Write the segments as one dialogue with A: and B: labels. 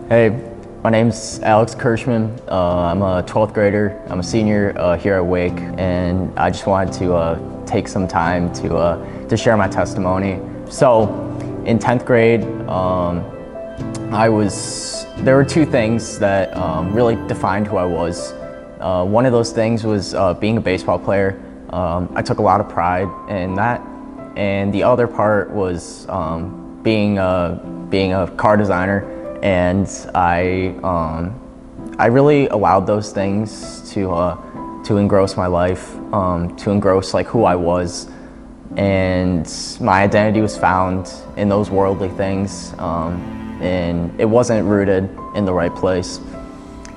A: Hey, my name's Alex Kirschman. I'm a 12th grader. I'm a senior here at Wake, and I just wanted to take some time to share my testimony. So, in 10th grade, there were two things that really defined who I was. One of those things was being a baseball player. I took a lot of pride in that, and the other part was being a car designer. And I really allowed those things to engross my life, to engross like who I was, and my identity was found in those worldly things, and it wasn't rooted in the right place.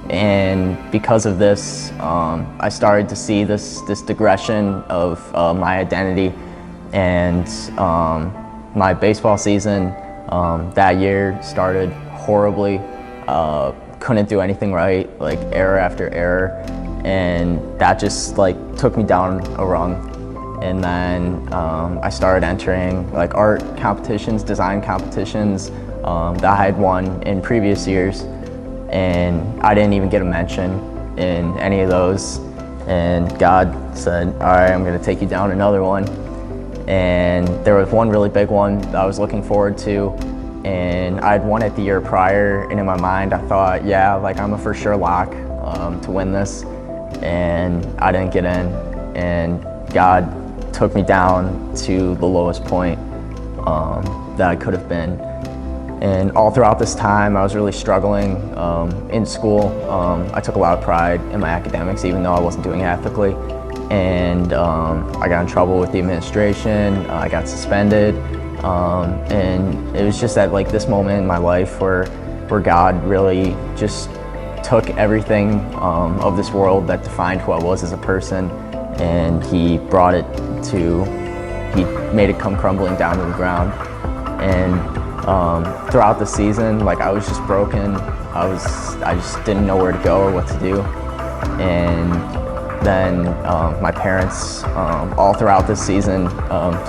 A: And because of this, I started to see this digression of my identity, and my baseball season that year started horribly. Couldn't do anything right, like error after error, and that just like took me down a rung. And then I started entering like art competitions, design competitions that I had won in previous years, and I didn't even get a mention in any of those. And God said, all right, I'm gonna take you down another one. And there was one really big one that I was looking forward to, and I'd won it the year prior, and in my mind I thought, yeah, like I'm a for sure lock to win this, and I didn't get in, and God took me down to the lowest point that I could have been. And all throughout this time I was really struggling in school. I took a lot of pride in my academics, even though I wasn't doing it ethically, and I got in trouble with the administration. I got suspended. And it was just at like this moment in my life where God really just took everything of this world that defined who I was as a person, and He made it come crumbling down to the ground. And throughout the season, like I was just broken. I just didn't know where to go or what to do. And then my parents, all throughout this season,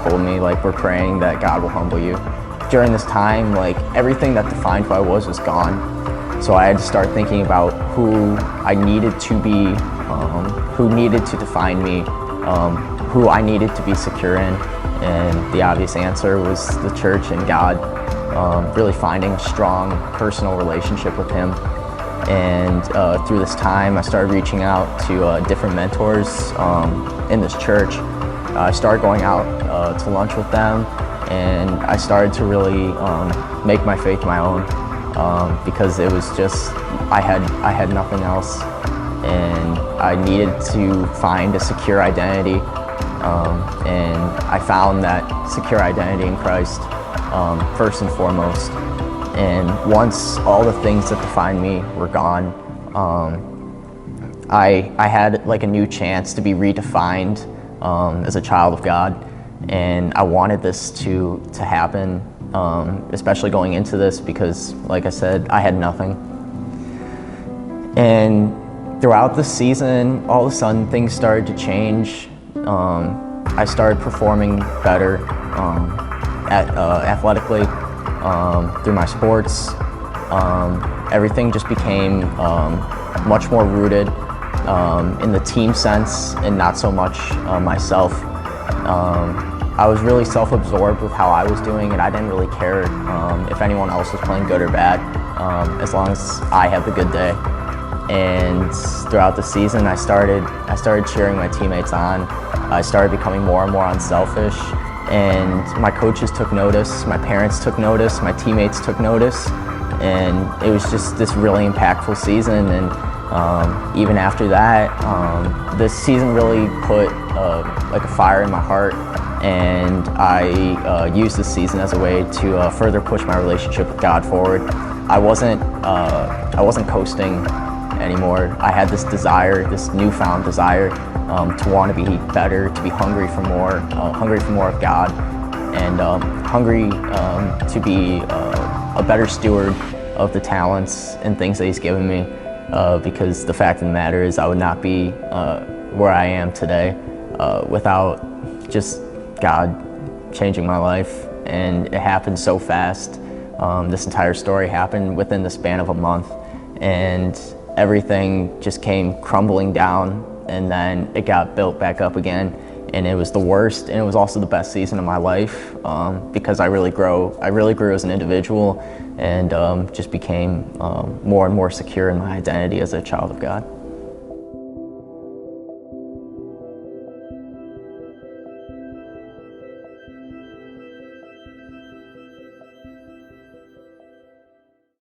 A: told me like, we're praying that God will humble you. During this time, like everything that defined who I was gone. So I had to start thinking about who I needed to be, who needed to define me, who I needed to be secure in. And the obvious answer was the church and God, really finding a strong personal relationship with Him. And through this time, I started reaching out to different mentors in this church. I started going out to lunch with them, and I started to really make my faith my own, because it was just, I had nothing else, and I needed to find a secure identity, and I found that secure identity in Christ first and foremost. And once all the things that defined me were gone, I had like a new chance to be redefined as a child of God, and I wanted this to happen, especially going into this, because like I said, I had nothing. And throughout the season, all of a sudden things started to change. I started performing better athletically. Through my sports, everything just became much more rooted in the team sense and not so much myself. I was really self-absorbed with how I was doing, and I didn't really care if anyone else was playing good or bad, as long as I had the good day. And throughout the season, I started cheering my teammates on. I started becoming more and more unselfish. And my coaches took notice, my parents took notice, my teammates took notice, and it was just this really impactful season. And even after that, this season really put like a fire in my heart, and I used this season as a way to further push my relationship with God forward. I wasn't coasting anymore. I had this desire, this newfound desire, to want to be better, to be hungry for more of God, and hungry to be a better steward of the talents and things that He's given me, because the fact of the matter is I would not be where I am today without just God changing my life, and it happened so fast. This entire story happened within the span of a month, and everything just came crumbling down, and then it got built back up again. And it was the worst, and it was also the best season of my life, because I really grew as an individual, and just became more and more secure in my identity as a child of God.